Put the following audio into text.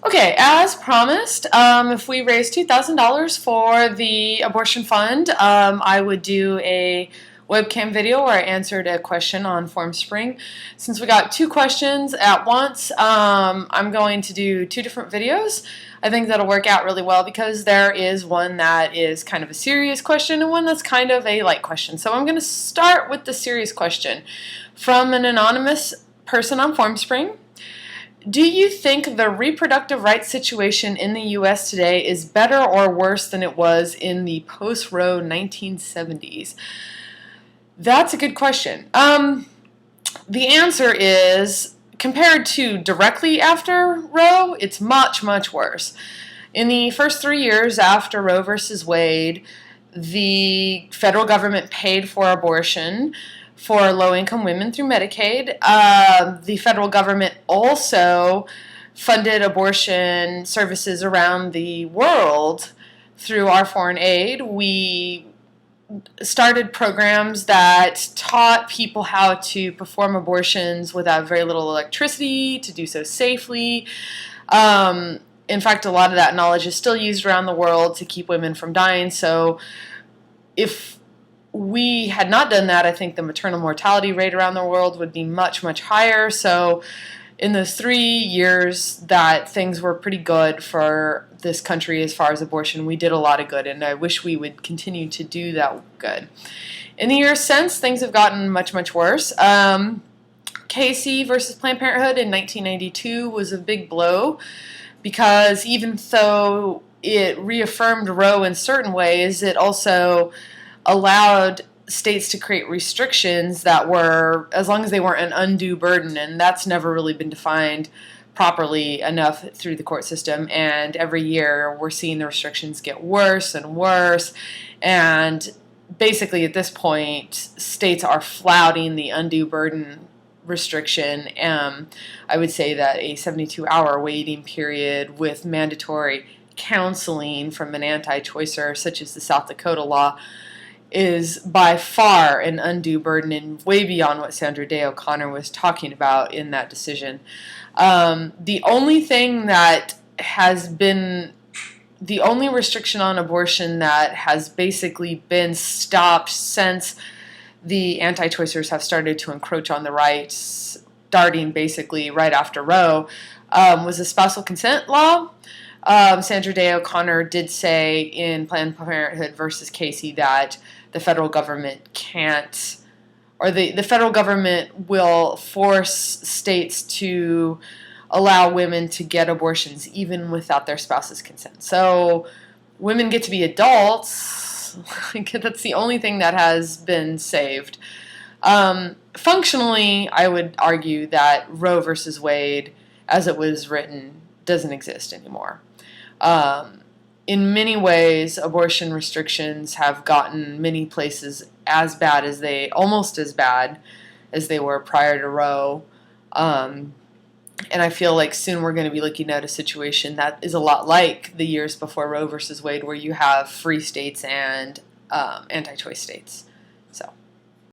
Okay, as promised, if we raise $2,000 for the abortion fund, I would do a webcam video where I answered a question on FormSpring. Since we got two questions at once, I'm going to do two different videos. I think that'll work out really well because there is one that is kind of a serious question and one that's kind of a light question. So I'm going to start with the serious question from an anonymous person on FormSpring. Do you think the reproductive rights situation in the U.S. today is better or worse than it was in the post-Roe 1970s? That's a good question. The answer is, compared to directly after Roe, it's much, much worse. In the first 3 years after Roe versus Wade, the federal government paid for abortion for low-income women through Medicaid. The federal government also funded abortion services around the world through our foreign aid. We started programs that taught people how to perform abortions without very little electricity, to do so safely. In fact, a lot of that knowledge is still used around the world to keep women from dying. So if we had not done that, I think the maternal mortality rate around the world would be much, much higher. So in those 3 years that things were pretty good for this country as far as abortion, we did a lot of good, and I wish we would continue to do that good. In the years since, things have gotten much, much worse. Casey versus Planned Parenthood in 1992 was a big blow because even though it reaffirmed Roe in certain ways, it also allowed states to create restrictions that were, as long as they weren't an undue burden, and that's never really been defined properly enough through the court system. And every year we're seeing the restrictions get worse and worse, and basically at this point states are flouting the undue burden restriction. I would say that a 72-hour waiting period with mandatory counseling from an anti-choicer such as the South Dakota law is by far an undue burden and way beyond what Sandra Day O'Connor was talking about in that decision. The only thing that has been, the only restriction on abortion that has basically been stopped since the anti-choicers have started to encroach on the rights, starting basically right after Roe, was the spousal consent law. Sandra Day O'Connor did say in Planned Parenthood versus Casey that the federal government can't, or the federal government will force states to allow women to get abortions even without their spouse's consent. So women get to be adults. That's the only thing that has been saved. Functionally, I would argue that Roe versus Wade, as it was written, doesn't exist anymore. In many ways, abortion restrictions have gotten many places almost as bad as they were prior to Roe. And I feel like soon we're going to be looking at a situation that is a lot like the years before Roe versus Wade, where you have free states and anti-choice states.